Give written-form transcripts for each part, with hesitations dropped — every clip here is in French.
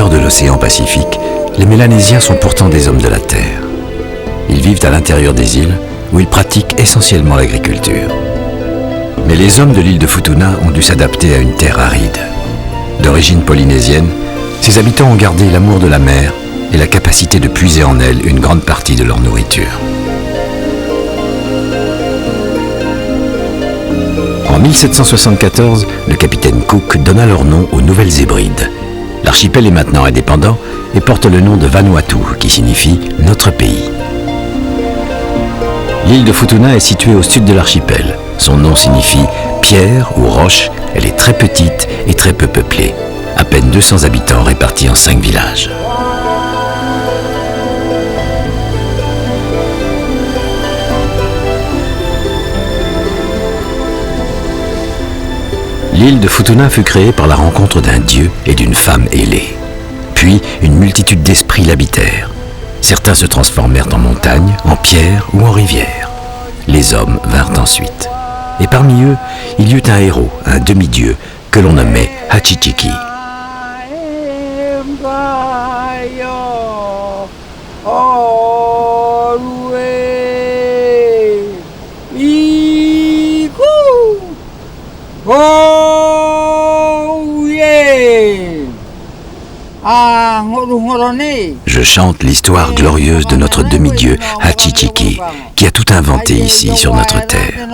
cœur de l'océan Pacifique, les Mélanésiens sont pourtant des hommes de la terre. Ils vivent à l'intérieur des îles où ils pratiquent essentiellement l'agriculture. Mais les hommes de l'île de Futuna ont dû s'adapter à une terre aride. D'origine polynésienne, ses habitants ont gardé l'amour de la mer et la capacité de puiser en elle une grande partie de leur nourriture. En 1774, le capitaine Cook donna leur nom aux Nouvelles Hébrides. L'archipel est maintenant indépendant et porte le nom de Vanuatu, qui signifie « notre pays ». L'île de Futuna est située au sud de l'archipel. Son nom signifie « pierre » ou « roche ». Elle est très petite et très peu peuplée. À peine 200 habitants répartis en 5 villages. L'île de Futuna fut créée par la rencontre d'un dieu et d'une femme ailée. Puis, une multitude d'esprits l'habitèrent. Certains se transformèrent en montagne, en pierre ou en rivière. Les hommes vinrent ensuite. Et parmi eux, il y eut un héros, un demi-dieu, que l'on nommait Hachichiki. Je chante l'histoire glorieuse de notre demi-dieu Hachichiki, qui a tout inventé ici sur notre terre.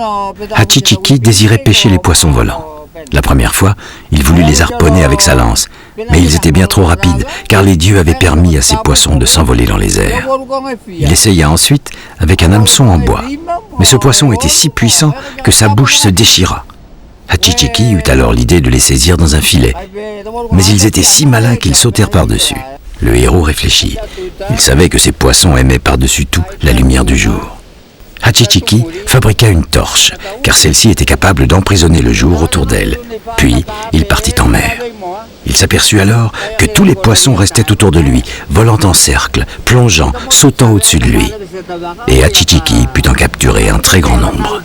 Hachichiki désirait pêcher les poissons volants. La première fois, il voulut les harponner avec sa lance, mais ils étaient bien trop rapides, car les dieux avaient permis à ces poissons de s'envoler dans les airs. Il essaya ensuite avec un hameçon en bois, mais ce poisson était si puissant que sa bouche se déchira. Hachichiki eut alors l'idée de les saisir dans un filet, mais ils étaient si malins qu'ils sautèrent par-dessus. Le héros réfléchit. Il savait que ces poissons aimaient par-dessus tout la lumière du jour. Hachichiki fabriqua une torche, car celle-ci était capable d'emprisonner le jour autour d'elle. Puis, il partit en mer. Il s'aperçut alors que tous les poissons restaient autour de lui, volant en cercle, plongeant, sautant au-dessus de lui. Et Hachichiki put en capturer un très grand nombre.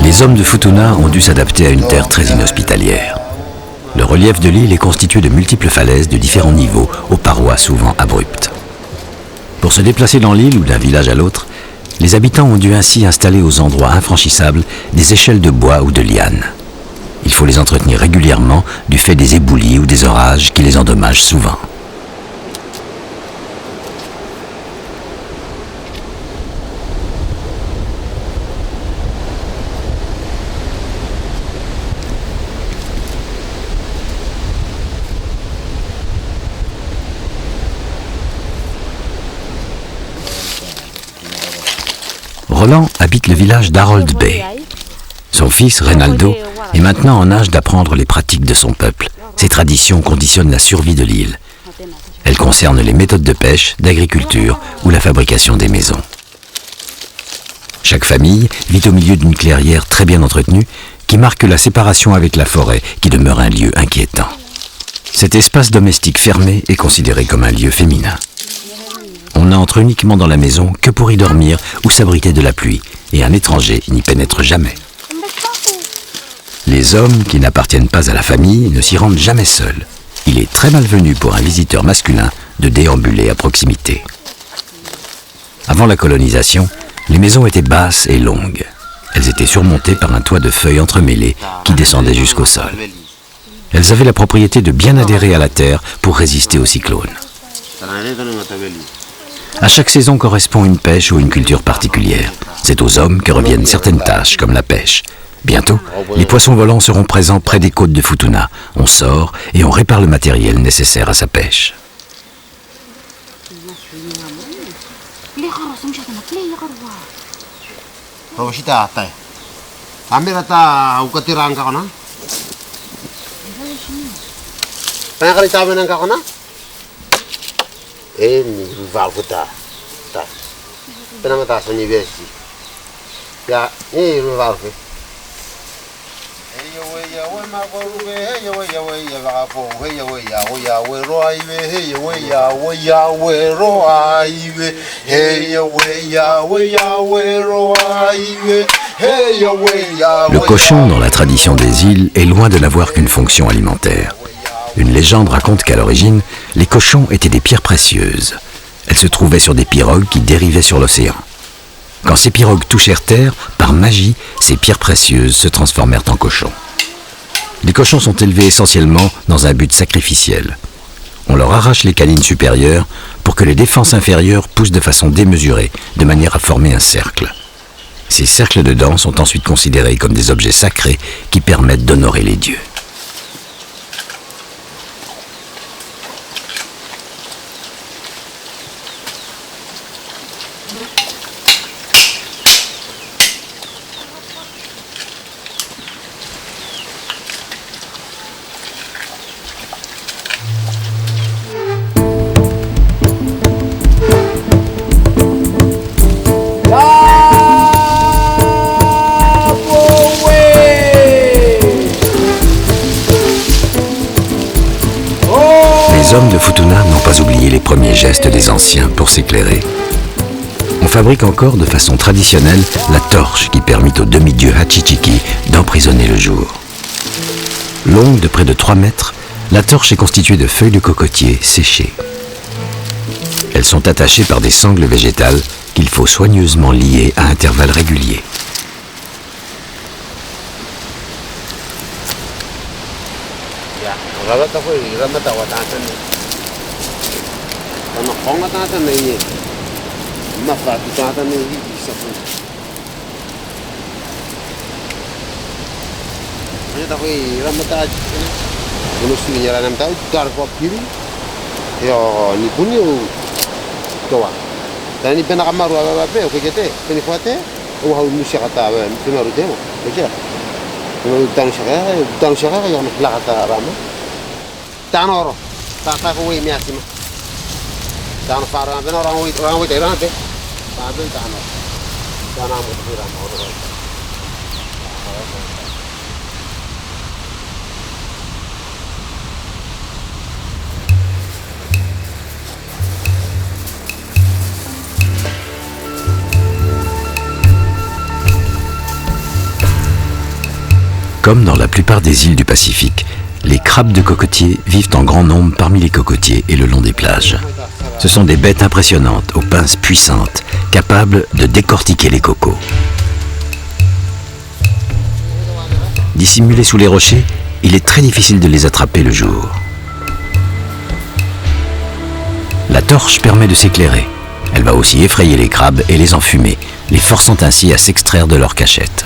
Les hommes de Futuna ont dû s'adapter à une terre très inhospitalière. Le relief de l'île est constitué de multiples falaises de différents niveaux, aux parois souvent abruptes. Pour se déplacer dans l'île ou d'un village à l'autre, les habitants ont dû ainsi installer aux endroits infranchissables des échelles de bois ou de lianes. Il faut les entretenir régulièrement du fait des éboulis ou des orages qui les endommagent souvent. Roland habite le village d'Harold Bay. Son fils, Reynaldo, est maintenant en âge d'apprendre les pratiques de son peuple. Ces traditions conditionnent la survie de l'île. Elles concernent les méthodes de pêche, d'agriculture ou la fabrication des maisons. Chaque famille vit au milieu d'une clairière très bien entretenue qui marque la séparation avec la forêt qui demeure un lieu inquiétant. Cet espace domestique fermé est considéré comme un lieu féminin. On n'entre uniquement dans la maison que pour y dormir ou s'abriter de la pluie, et un étranger n'y pénètre jamais. Les hommes qui n'appartiennent pas à la famille ne s'y rendent jamais seuls. Il est très malvenu pour un visiteur masculin de déambuler à proximité. Avant la colonisation, les maisons étaient basses et longues. Elles étaient surmontées par un toit de feuilles entremêlées qui descendait jusqu'au sol. Elles avaient la propriété de bien adhérer à la terre pour résister aux cyclones. À chaque saison correspond une pêche ou une culture particulière. C'est aux hommes que reviennent certaines tâches, comme la pêche. Bientôt, les poissons volants seront présents près des côtes de Futuna. On sort et on répare le matériel nécessaire à sa pêche. Amirata ukatiranga kana. Pangkali tahu nang kana? Ni valvuta. Ta. Penama ta soni besi. Ya, ni valvu. Le cochon, dans la tradition des îles, est loin de n'avoir qu'une fonction alimentaire. Une légende raconte qu'à l'origine, les cochons étaient des pierres précieuses. Elles se trouvaient sur des pirogues qui dérivaient sur l'océan. Quand ces pirogues touchèrent terre, par magie, ces pierres précieuses se transformèrent en cochons. Les cochons sont élevés essentiellement dans un but sacrificiel. On leur arrache les canines supérieures pour que les défenses inférieures poussent de façon démesurée, de manière à former un cercle. Ces cercles de dents sont ensuite considérés comme des objets sacrés qui permettent d'honorer les dieux. Les hommes de Futuna n'ont pas oublié les premiers gestes des anciens pour s'éclairer. On fabrique encore de façon traditionnelle la torche qui permit au demi-dieu Hachichiki d'emprisonner le jour. Longue de près de 3 mètres, la torche est constituée de feuilles de cocotier séchées. Elles sont attachées par des sangles végétales qu'il faut soigneusement lier à intervalles réguliers. Tanoro, tak kuwi miasi mah. Tanah farang ben orang wit orang be. Tabel tanah. Tanah mo tira mo. Comme dans la plupart des îles du Pacifique, les crabes de cocotier vivent en grand nombre parmi les cocotiers et le long des plages. Ce sont des bêtes impressionnantes, aux pinces puissantes, capables de décortiquer les cocos. Dissimulés sous les rochers, il est très difficile de les attraper le jour. La torche permet de s'éclairer. Elle va aussi effrayer les crabes et les enfumer, les forçant ainsi à s'extraire de leur cachette.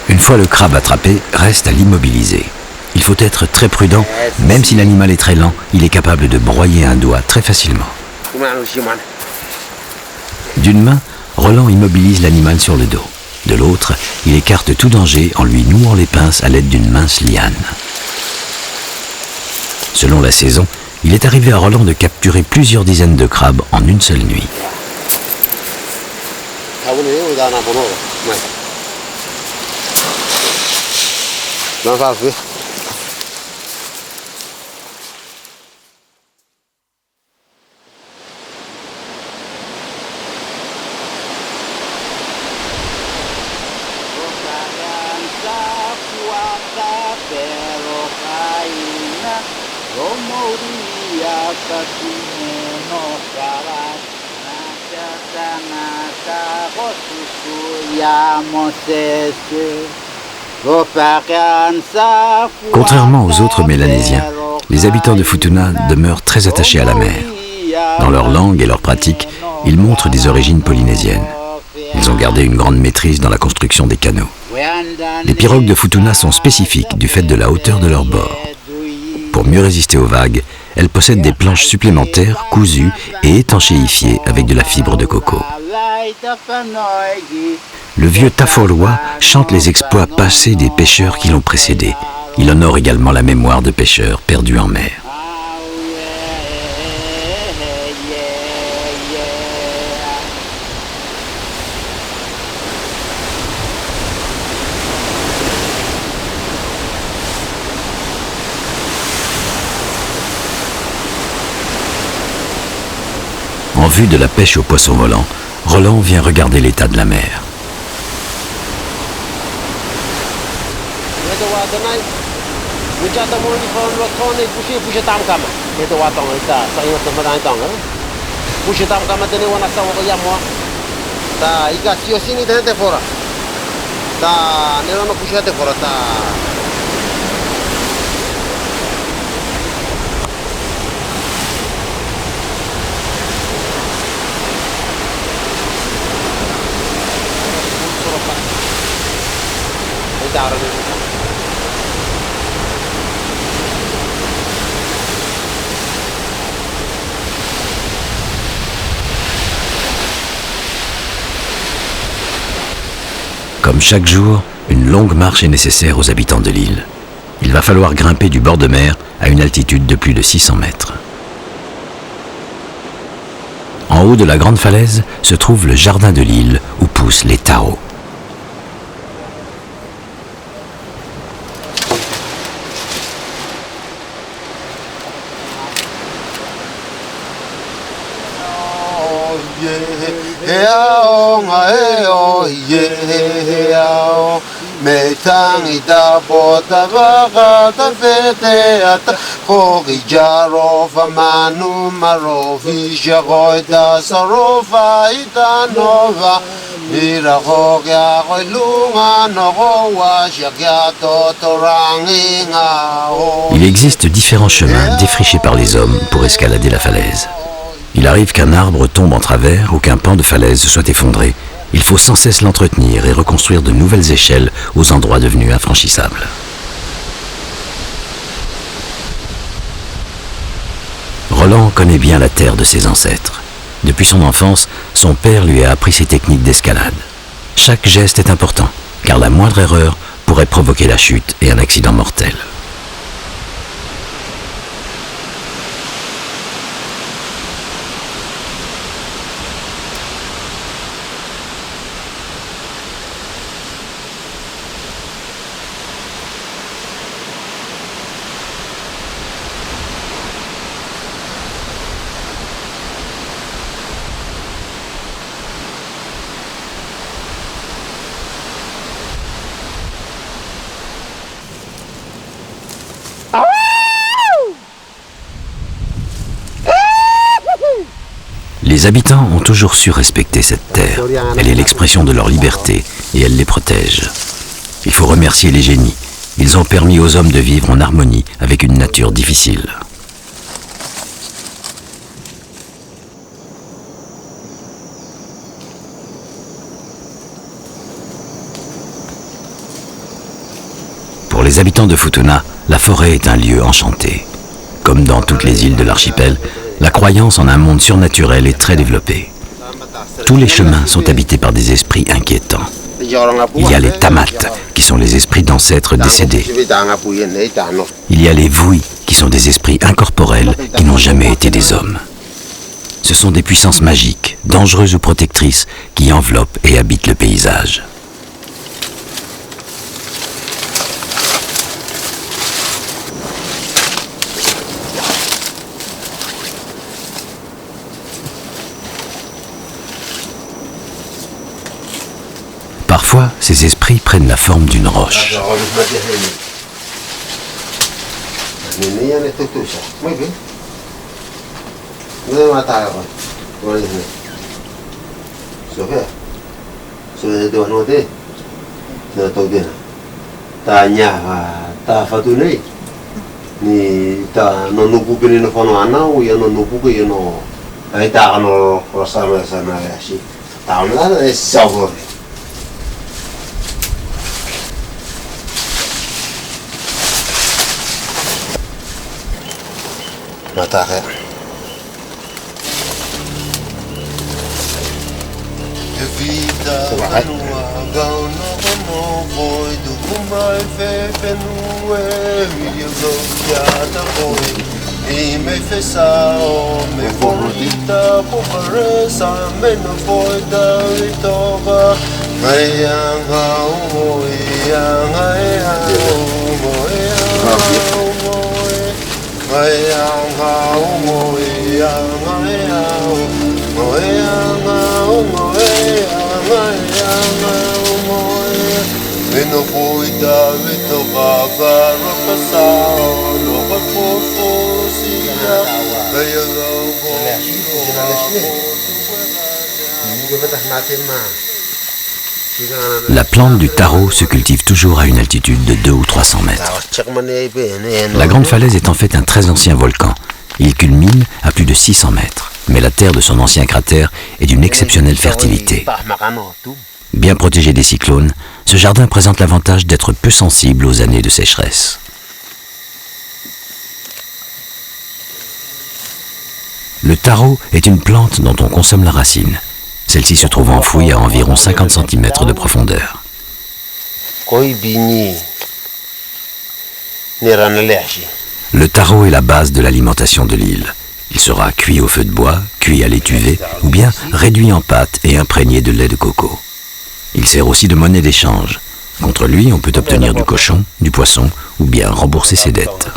Une fois le crabe attrapé, reste à l'immobiliser. Il faut être très prudent, même si l'animal est très lent, il est capable de broyer un doigt très facilement. D'une main, Roland immobilise l'animal sur le dos. De l'autre, il écarte tout danger en lui nouant les pinces à l'aide d'une mince liane. Selon la saison, il est arrivé à Roland de capturer plusieurs dizaines de crabes en une seule nuit. Pero caína, como Contrairement aux autres Mélanésiens, les habitants de Futuna demeurent très attachés à la mer. Dans leur langue et leurs pratiques, ils montrent des origines polynésiennes. Ils ont gardé une grande maîtrise dans la construction des canaux. Les pirogues de Futuna sont spécifiques du fait de la hauteur de leur bord. Pour mieux résister aux vagues, elles possèdent des planches supplémentaires cousues et étanchéifiées avec de la fibre de coco. Le vieux Tafolwa chante les exploits passés des pêcheurs qui l'ont précédé. Il honore également la mémoire de pêcheurs perdus en mer. En vue de la pêche aux poissons volants, Roland vient regarder l'état de la mer. Comme chaque jour, une longue marche est nécessaire aux habitants de l'île. Il va falloir grimper du bord de mer à une altitude de plus de 600 mètres. En haut de la grande falaise se trouve le jardin de l'île où poussent les taos. Il existe différents chemins défrichés par les hommes pour escalader la falaise. Il arrive qu'un arbre tombe en travers ou qu'un pan de falaise soit effondré. Il faut sans cesse l'entretenir et reconstruire de nouvelles échelles aux endroits devenus infranchissables. Roland connaît bien la terre de ses ancêtres. Depuis son enfance, son père lui a appris ses techniques d'escalade. Chaque geste est important, car la moindre erreur pourrait provoquer la chute et un accident mortel. Les habitants ont toujours su respecter cette terre. Elle est l'expression de leur liberté et elle les protège. Il faut remercier les génies. Ils ont permis aux hommes de vivre en harmonie avec une nature difficile. Pour les habitants de Futuna, la forêt est un lieu enchanté. Comme dans toutes les îles de l'archipel, la croyance en un monde surnaturel est très développée. Tous les chemins sont habités par des esprits inquiétants. Il y a les tamates, qui sont les esprits d'ancêtres décédés. Il y a les vuis, qui sont des esprits incorporels qui n'ont jamais été des hommes. Ce sont des puissances magiques, dangereuses ou protectrices, qui enveloppent et habitent le paysage. Parfois, ces esprits prennent la forme d'une roche. Nó mà ta rồi. Rồi này. Số cái. Số đồ nó thế. Nó tôi đi. Ta nhà ta phát tu này. Ni ta nó nubu bini nó phano ana u ya nó nubu cái nó. Ai ta nó rasa sana ya si. Ta nó là sabor. Mata kayak sebagai La plante du taro se cultive toujours à une altitude de 200 ou 300 mètres. La grande falaise est en fait un très ancien volcan. Il culmine à plus de 600 mètres, mais la terre de son ancien cratère est d'une exceptionnelle fertilité. Bien protégé des cyclones, ce jardin présente l'avantage d'être peu sensible aux années de sécheresse. Le taro est une plante dont on consomme la racine. Celle-ci se trouve enfouie à environ 50 cm de profondeur. Le taro est la base de l'alimentation de l'île. Il sera cuit au feu de bois, cuit à l'étuvée, ou bien réduit en pâte et imprégné de lait de coco. Il sert aussi de monnaie d'échange. Contre lui, on peut obtenir du cochon, du poisson, ou bien rembourser ses dettes.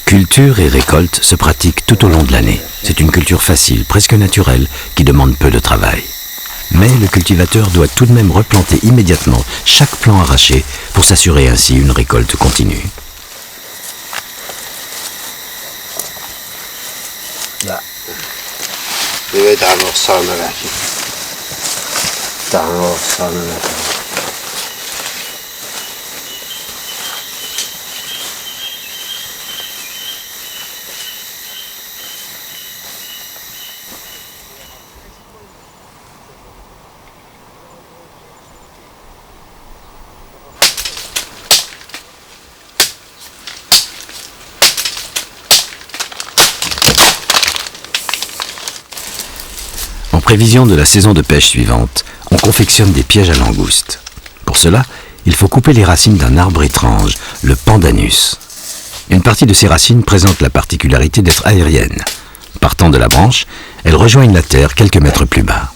Culture et récolte se pratiquent tout au long de l'année. C'est une culture facile, presque naturelle, qui demande peu de travail. Mais le cultivateur doit tout de même replanter immédiatement chaque plant arraché pour s'assurer ainsi une récolte continue. En prévision de la saison de pêche suivante, on confectionne des pièges à langoustes. Pour cela, il faut couper les racines d'un arbre étrange, le pandanus. Une partie de ces racines présente la particularité d'être aérienne. Partant de la branche, elles rejoignent la terre quelques mètres plus bas.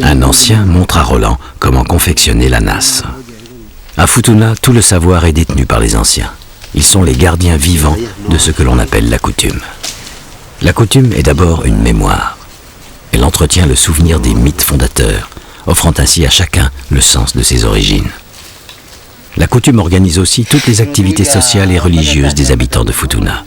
Un ancien montre à Roland comment confectionner la nasse. À Futuna, tout le savoir est détenu par les anciens. Ils sont les gardiens vivants de ce que l'on appelle la coutume. La coutume est d'abord une mémoire. Elle entretient le souvenir des mythes fondateurs, offrant ainsi à chacun le sens de ses origines. La coutume organise aussi toutes les activités sociales et religieuses des habitants de Futuna.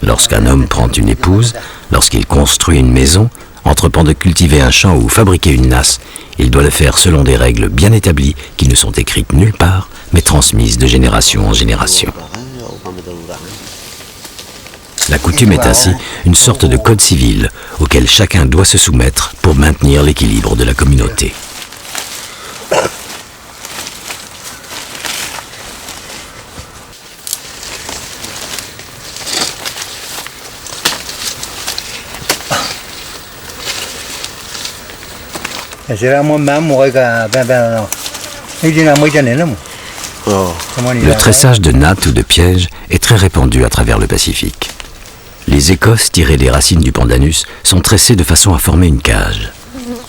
Lorsqu'un homme prend une épouse, lorsqu'il construit une maison, entreprend de cultiver un champ ou fabriquer une nasse, il doit le faire selon des règles bien établies qui ne sont écrites nulle part, mais transmises de génération en génération. La coutume est ainsi une sorte de code civil auquel chacun doit se soumettre pour maintenir l'équilibre de la communauté. Le tressage de nattes ou de pièges est très répandu à travers le Pacifique. Les écosses tirées des racines du pandanus sont tressées de façon à former une cage.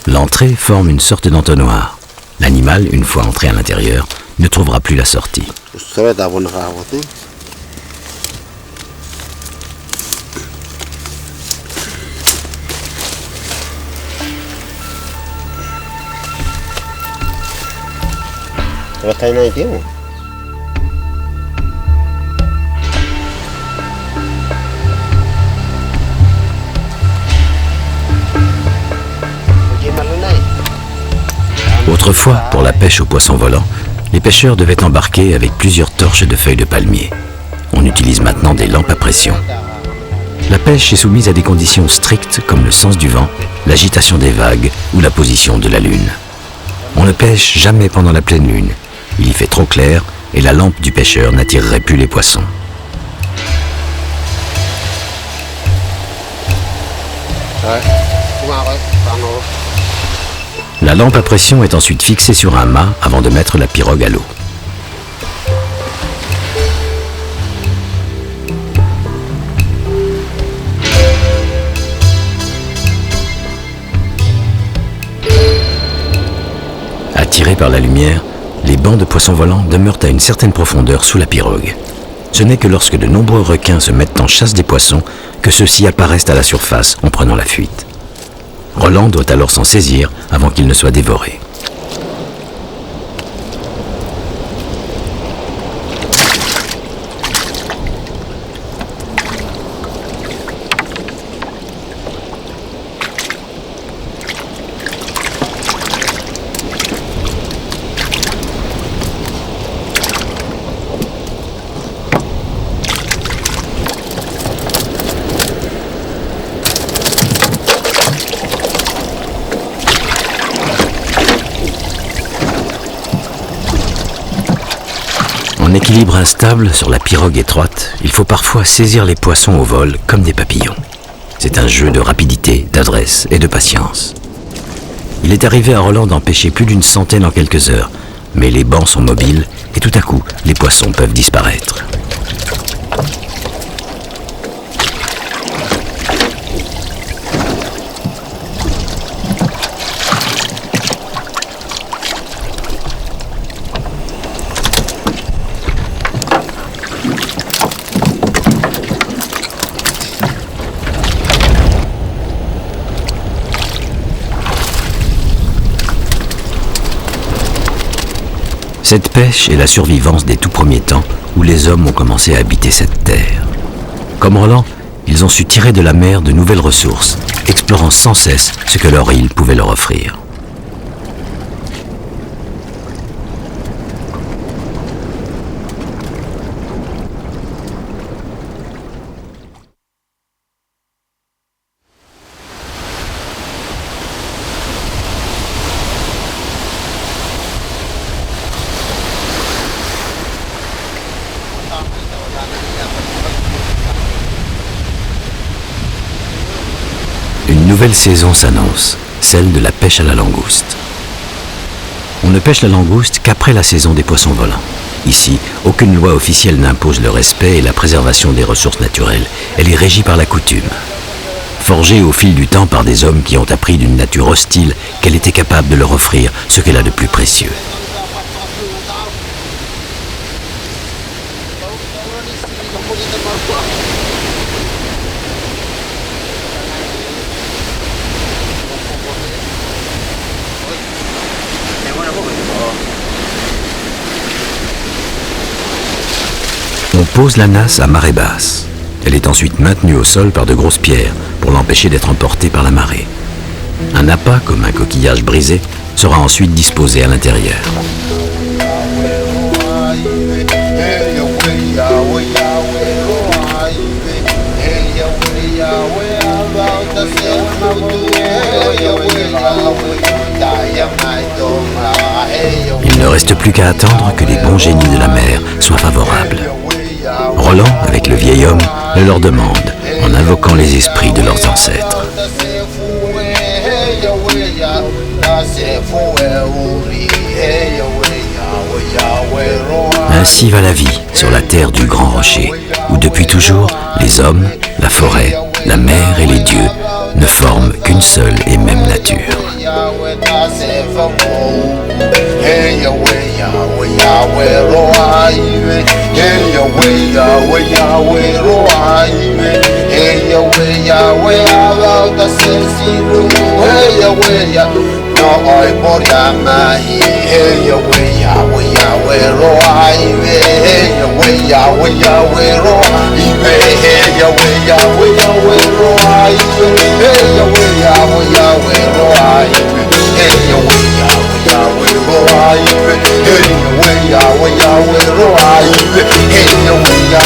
L'entrée forme une sorte d'entonnoir. L'animal, une fois entré à l'intérieur, ne trouvera plus la sortie. Autrefois, pour la pêche aux poissons volants, les pêcheurs devaient embarquer avec plusieurs torches de feuilles de palmier. On utilise maintenant des lampes à pression. La pêche est soumise à des conditions strictes comme le sens du vent, l'agitation des vagues ou la position de la lune. On ne pêche jamais pendant la pleine lune. Il y fait trop clair et la lampe du pêcheur n'attirerait plus les poissons. La lampe à pression est ensuite fixée sur un mât avant de mettre la pirogue à l'eau. Attirés par la lumière, les bancs de poissons volants demeurent à une certaine profondeur sous la pirogue. Ce n'est que lorsque de nombreux requins se mettent en chasse des poissons que ceux-ci apparaissent à la surface en prenant la fuite. Roland doit alors s'en saisir avant qu'il ne soit dévoré. En équilibre instable sur la pirogue étroite, il faut parfois saisir les poissons au vol comme des papillons. C'est un jeu de rapidité, d'adresse et de patience. Il est arrivé à Roland d'en pêcher plus d'une centaine en quelques heures, mais les bancs sont mobiles et tout à coup, les poissons peuvent disparaître. Cette pêche est la survivance des tout premiers temps où les hommes ont commencé à habiter cette terre. Comme Roland, ils ont su tirer de la mer de nouvelles ressources, explorant sans cesse ce que leur île pouvait leur offrir. Une nouvelle saison s'annonce, celle de la pêche à la langouste. On ne pêche la langouste qu'après la saison des poissons volants. Ici, aucune loi officielle n'impose le respect et la préservation des ressources naturelles. Elle est régie par la coutume. Forgée au fil du temps par des hommes qui ont appris d'une nature hostile qu'elle était capable de leur offrir ce qu'elle a de plus précieux. On pose la nasse à marée basse. Elle est ensuite maintenue au sol par de grosses pierres pour l'empêcher d'être emportée par la marée. Un appât, comme un coquillage brisé, sera ensuite disposé à l'intérieur. Il ne reste plus qu'à attendre que les bons génies de la mer soient favorables. Roland, avec le vieil homme, le leur demande, en invoquant les esprits de leurs ancêtres. Ainsi va la vie sur la terre du Grand Rocher, où depuis toujours, les hommes, la forêt, la mer et les dieux ne forment qu'une seule et même nature. No oi boria mahi hey ya we ro ai we hey ya we ro iwe hey ya we ro ai we hey ya we ro ai we hey ya we ro ai we hey ya we ro ai we hey ya